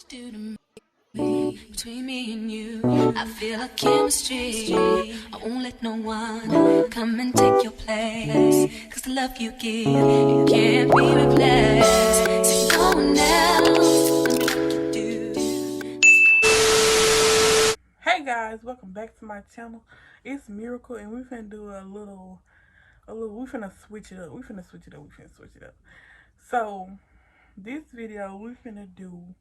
do to me. Between me and you, I feel a chemistry. I won't let no one come and take your place. Cause the love you give, it can't be replaced. There's no one else like you do. Hey guys, welcome back to my channel. It's Miracle and we finna do we finna switch it up. We finna switch it up. So this video we finna do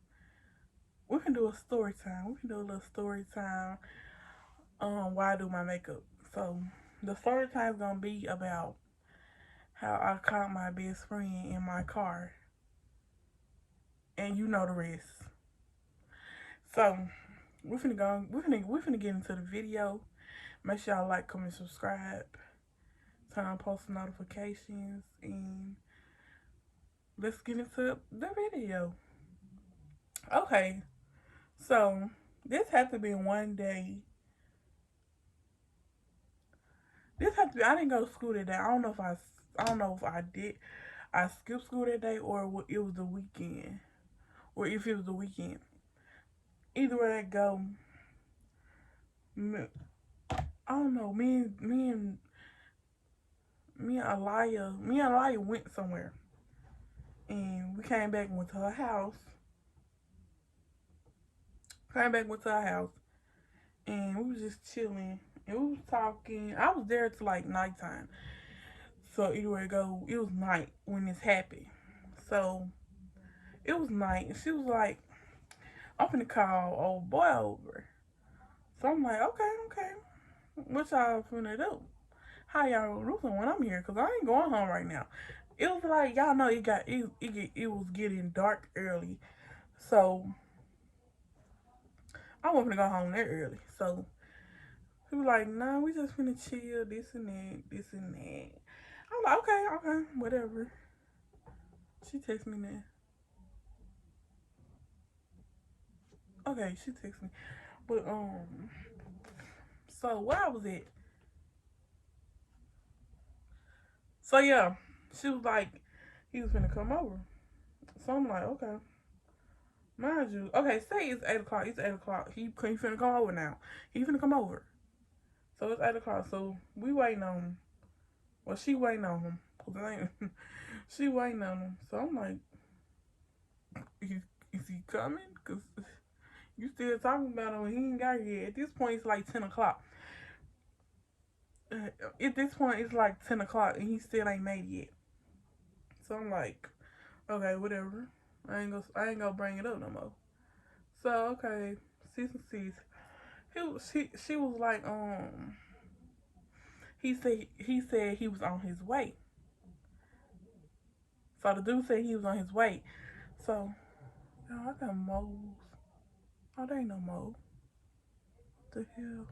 a story time. We can do a little story time while I do my makeup. So the story time is gonna be about how I caught my best friend in my car. And you know the rest. So we finna get into the video. Make sure y'all like, comment, subscribe, turn on post notifications, and let's get into the video. Okay, so this had to be one day. I didn't go to school that day. I don't know if I did. I skipped school that day, or it was the weekend, or if it was the weekend. Either way I go, I don't know. Me and Aliyah went somewhere, and we came back and went to her house. And we was just chilling, and we was talking. I was there till like nighttime. So anyway, it was night when this happened. So it was night, and she was like, "I'm finna call old boy over." So I'm like, okay. What y'all finna do? How y'all gonna do something when I'm here? Cause I ain't going home right now. It was like, y'all know it was getting dark early, so I wasn't gonna go home that early. So he was like, "Nah, we just finna chill, this and that." I'm like, okay, whatever. She texted me now. Okay, she texted me. But so where I was at? So yeah, she was like, he was finna come over. So I'm like, okay. Mind you, okay, say it's 8 o'clock. It's 8 o'clock. He finna come over now. He finna come over. So it's 8 o'clock. So we waiting on him. Well, she waiting on him. She waiting on him. So I'm like, is he coming? Cause you still talking about him when he ain't got here. At this point, it's like 10 o'clock. At this point, it's like 10 o'clock and he still ain't made yet. So I'm like, okay, whatever. I ain't gonna bring it up no more. So okay, cease and cease. She was like, he said he was on his way. So the dude said he was on his way. So, I got moles. Oh, there ain't no mole. What the hell?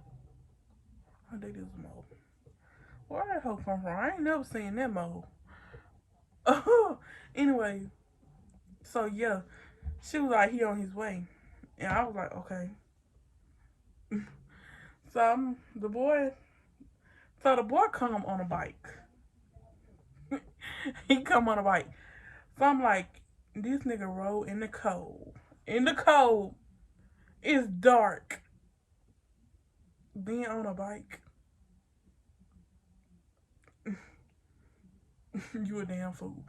Oh, they just mole. Where that hoe come from? I ain't never seen that mole. Anyway, so yeah, she was like, he on his way. And I was like, okay. So the boy come on a bike. He come on a bike. So I'm like, this nigga rode in the cold. In the cold. It's dark. Being on a bike. You a damn fool.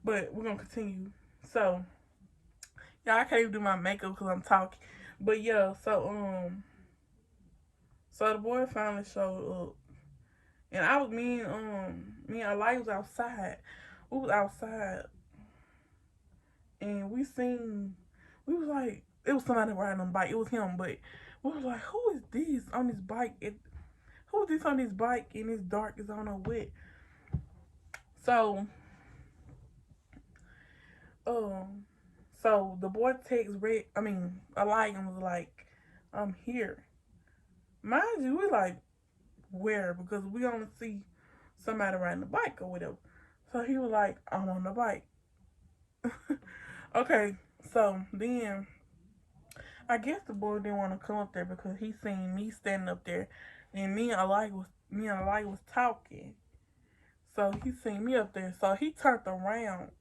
But we're gonna continue. So, yeah, I can't even do my makeup because I'm talking. But yeah, so the boy finally showed up. And me and Eli was outside. We was outside. And we was like, it was somebody riding on a bike. It was him, but we was like, who is this on this bike? Who is this on this bike and it's dark? It's I don't know what. So, so the boy takes Eli and was like, I'm here. Mind you, we like, where? Because we only see somebody riding the bike or whatever. So he was like, I'm on the bike. Okay, so then I guess the boy didn't want to come up there because he seen me standing up there, and me and Eli was talking. So he seen me up there, so he turned around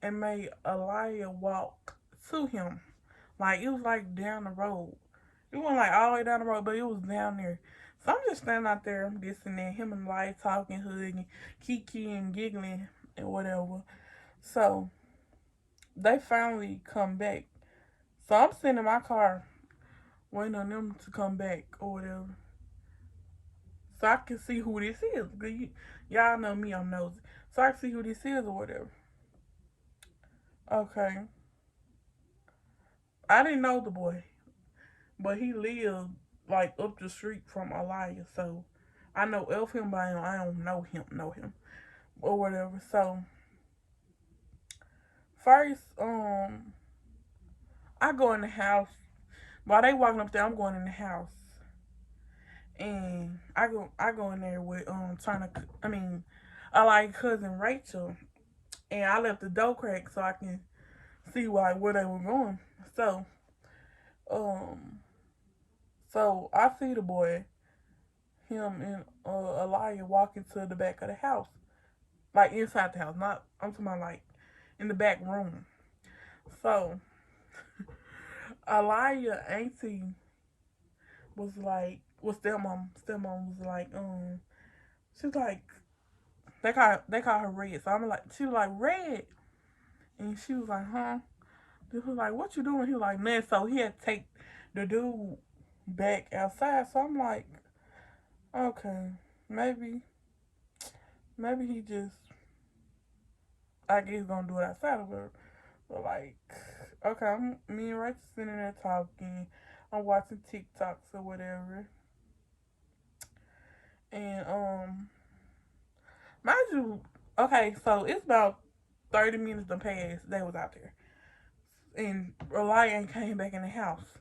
and made Elijah walk to him. Like, it was like down the road. It wasn't like all the way down the road, but it was down there. So I'm just standing out there, I'm just sitting there, him and Light talking, hugging, kiki and giggling and whatever. So they finally come back. So I'm sitting in my car waiting on them to come back or whatever. So I can see who this is. Y'all know me, I'm nosy. So I can see who this is or whatever. Okay. I didn't know the boy, but he lived like up the street from Elia. So I know of him, but I don't know him or whatever. So first, I go in the house. While they walking up there, I'm going in the house. And I go in there with Turner I like cousin Rachel, and I left the door crack so I can see where they were going. So um so I see the boy, him and Elia walking to the back of the house. Like inside the house, not I'm talking about like in the back room. So Elia auntie was like stepmom was like, she's like they call her Red. So I'm like she was like Red, and she was like, huh? He was like, what you doing? He was like, man. So he had to take the dude back outside. So I'm like, okay, maybe he just I guess gonna do it outside of her. But like, okay, me and Rachel sitting there talking. I'm watching TikToks or whatever. And mind you, okay, so it's about 30 minutes to pass. They was out there, and Reliant came back in the house.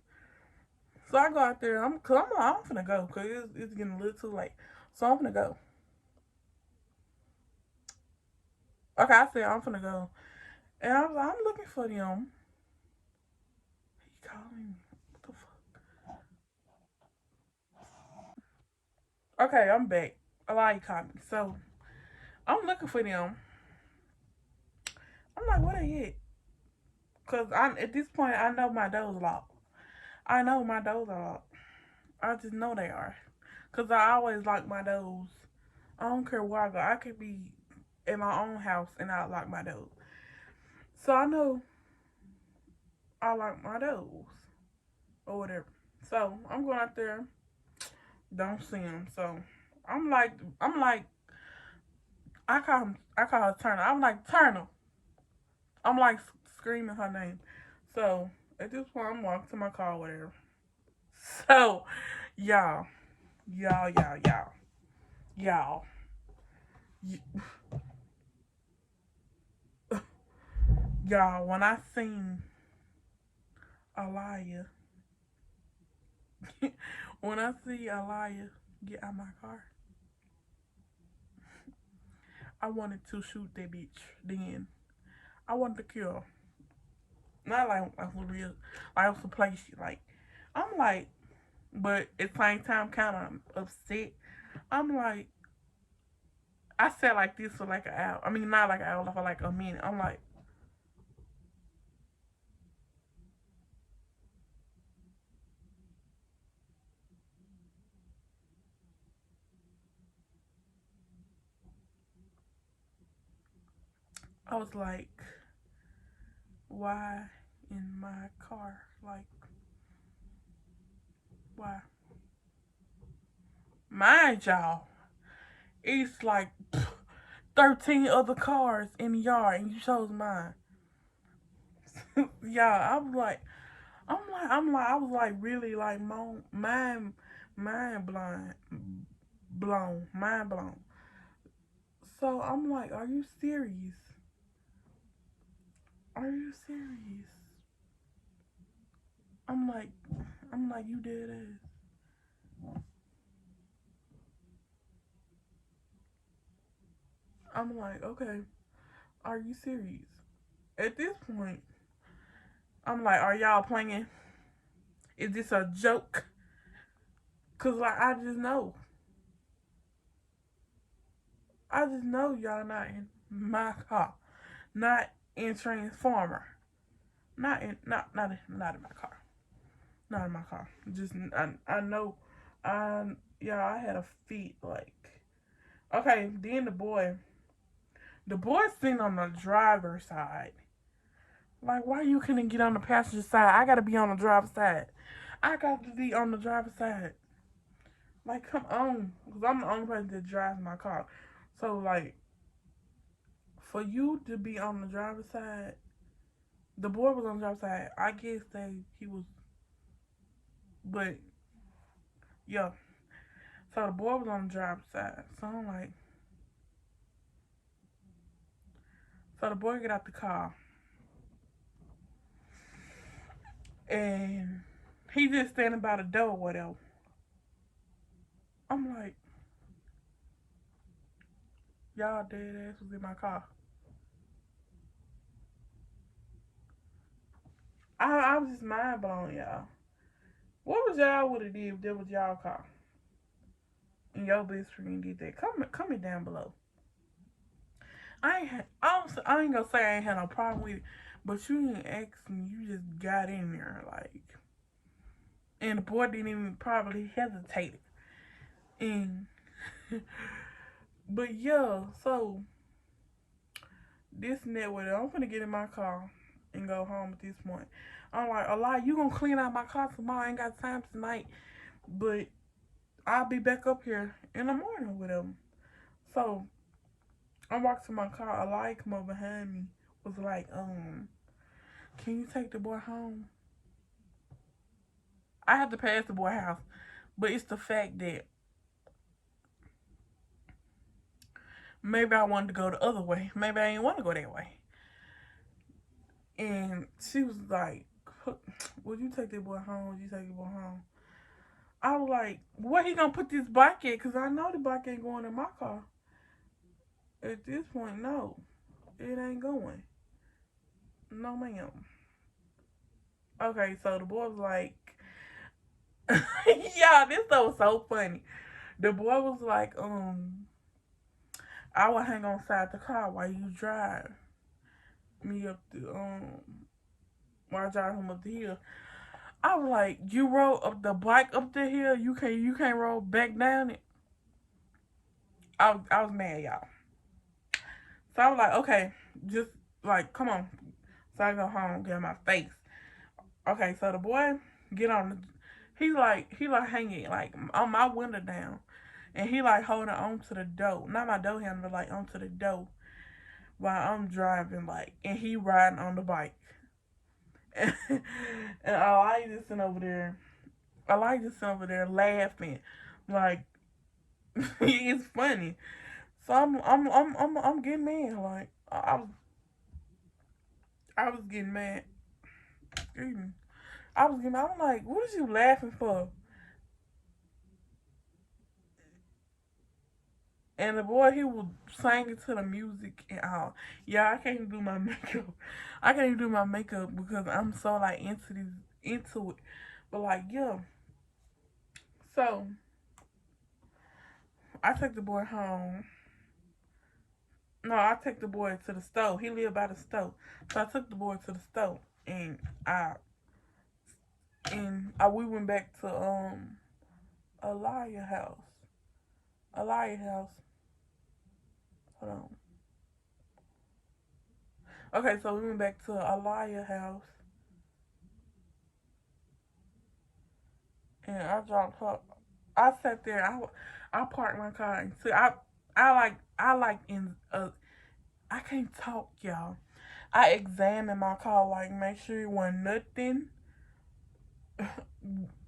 So I go out there. I'm finna go because it's getting a little too late. So I'm finna go. Okay, I said I'm finna go, and I'm looking for them. He calling me. What the fuck? Okay, I'm back. A lot called me. So I'm looking for them. I'm like, what they at? Cause I'm at this point I know my doors locked. I know my doors are locked. I just know they are. Cause I always lock my doors. I don't care where I go. I could be in my own house and I lock my doors. So I know I lock my doors or whatever. So I'm going out there, don't see him. So I'm like, I call her Turner. I'm like Turner. I'm like screaming her name. So at this point, I'm walking to my car, or whatever. So y'all, y'all, y'all, y'all, y'all, y'all. When I seen Aliyah, when I see Aliyah get out my car, I wanted to shoot that bitch. Then I wanted to kill her. Not like real, like some play shit. Like I'm like, but at the same time, kind of upset. I'm like, I sat like this for like an hour. I mean, not like an hour, for like a minute. I'm like, I was like, why in my car? Like, why? Mind y'all, it's like 13 other cars in the yard, and you chose mine. Yeah, I was like really like mind mind blown. So I'm like, are you serious? Are you serious? I'm like, you dead ass. I'm like, okay, are you serious? At this point, I'm like, are y'all playing? Is this a joke? Cause like I just know y'all not in my car, not in Transformer. Not in my car. Not in my car. Just I know I had a fit like okay, then the boy sitting on the driver's side. Like why you couldn't get on the passenger side? I gotta be on the driver's side. I got to be on the driver's side. Like come on. Because I'm the only person that drives my car. So like for you to be on the driver's side, the boy was on the driver's side. I guess that he was, but yeah. So the boy was on the driver's side. So I'm like, so the boy get out the car and he just standing by the door or whatever. I'm like, y'all dead ass was in my car. I was just mind blown, y'all. What was y'all would have did if that was y'all car? And your best friend did that. Comment down below. I ain't gonna say I ain't had no problem with it, but you didn't ask me. You just got in there like, and the boy didn't even probably hesitate. And but yeah, so this and that with it. I'm gonna get in my car and go home at this point. I'm like, a lot, you gonna clean out my car tomorrow? I ain't got time tonight, but I'll be back up here in the morning with him. So I walked to my car. A light come up behind me. Was like, can you take the boy home? I had to pass the boy house, but it's the fact that maybe I wanted to go the other way. Maybe I didn't want to go that way. And she was like, would you take that boy home? Would you take the boy home? I was like, where he gonna put this bike at? Because I know the bike ain't going in my car. At this point, no. It ain't going. No, ma'am. Okay, so the boy was like, yeah, this stuff was so funny. The boy was like, I will hang on side the car while you drive me up the, while I drive him up the hill. I was like, you rode up the bike up the hill, you can't roll back down it. I was mad, y'all. So I was like, okay, just like, come on. So I go home, get on my face. Okay, so the boy get on the, he like hanging like on my window down. And he like holding on to the door. Not my door handle, but like onto the door while I'm driving, like, and he riding on the bike. And I like just sitting over there. I like just sitting over there laughing. Like it's funny. So I'm getting mad. Like I was getting mad. Excuse me. I was getting mad. I'm like, what is you laughing for? And the boy, he was singing to the music and all. Yeah, I can't even do my makeup. I can't even do my makeup because I'm so like into it. But like, yeah. So I took the boy home. No, I took the boy to the stove. He lived by the stove. So I took the boy to the stove and we went back to a liar house. A liar house. Hold on. Okay, so we went back to a liar house. And I dropped her. I sat there. I parked my car and so I like in I can't talk, y'all. I examined my car, like make sure it wasn't nothing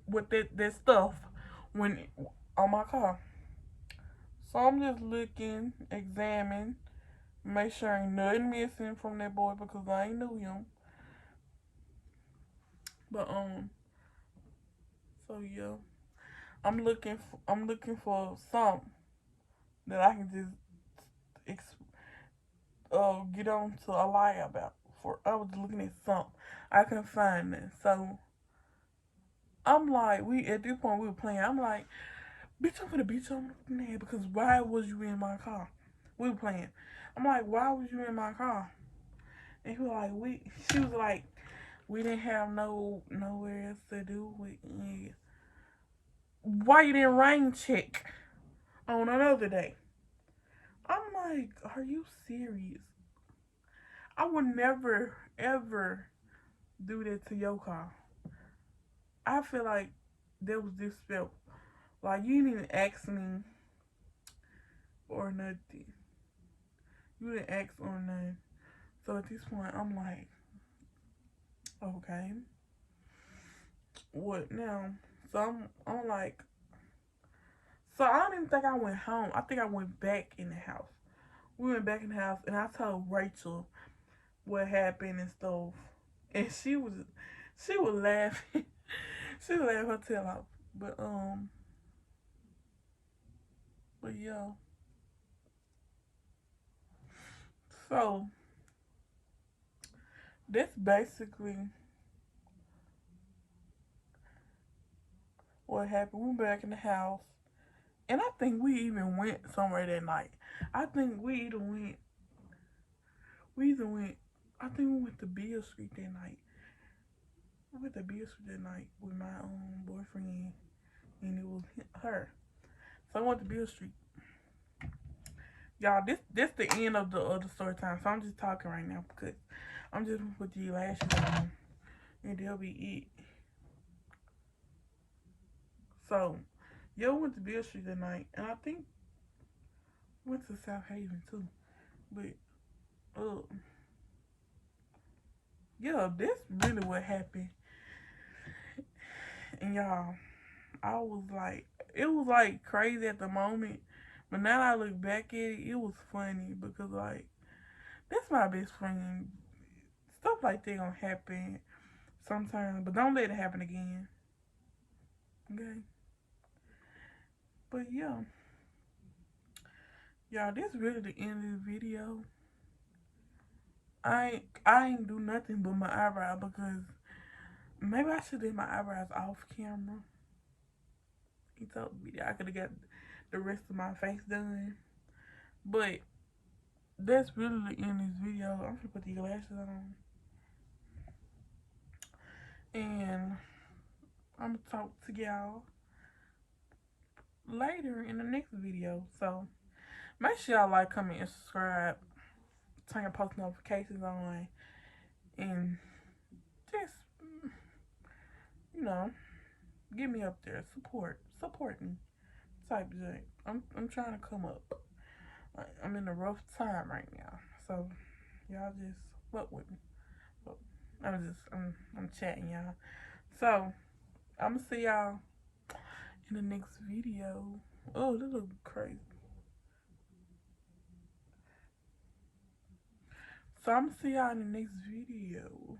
with that stuff when on my car. So I'm just looking, examining, make sure ain't nothing missing from that boy because I ain't knew him. But so yeah, I'm looking for something that I can just get on to a lie about. For I was looking at something I couldn't find it. So I'm like, we at this point we were playing. I'm like, bitch, I'm gonna beat you on the head because why was you in my car? We were playing. I'm like, why was you in my car? And he was like, she was like, We didn't have nowhere else to do. Why you didn't rain check on another day? I'm like, are you serious? I would never ever do that to your car. I feel like that was disrespectful. Like you didn't even ask me or nothing. You didn't ask or nothing. So at this point, I'm like, okay, what now? So I'm like, so I don't even think I went home. I think I went back in the house. We went back in the house, and I told Rachel what happened and stuff, and she was laughing. She was laughing her tail off. But but yeah. So that's basically what happened. We went back in the house, and I think we even went somewhere that night. I think we either went. I think we went to Beale Street that night. We went to Beale Street that night with my boyfriend, and it was her. So I went to Beale Street. Y'all, this the end of the other story time. So I'm just talking right now because I'm just gonna put the lashes on, and they'll be it. So, yo went to Beale Street that night, and I think went to South Haven too. But uh, yeah, that's really what happened. And y'all, I was like, it was like crazy at the moment, but now I look back at it, it was funny because like that's my best friend. Stuff like that gonna happen sometimes, but don't let it happen again. Okay. But yeah, y'all, this really the end of the video. I ain't do nothing but my eyebrow because maybe I should do my eyebrows off camera. He told me that I could have got the rest of my face done. But that's really the end of this video. I'm gonna put these lashes on. And I'm gonna talk to y'all later in the next video. So make sure y'all like, comment, and subscribe. Turn your post notifications on. And just, you know, get me up there. Support me. Type J. I'm trying to come up. I'm in a rough time right now. So y'all just fuck with me. I'm chatting y'all. So I'm gonna see y'all in the next video. Oh, this looks crazy. So I'm gonna see y'all in the next video.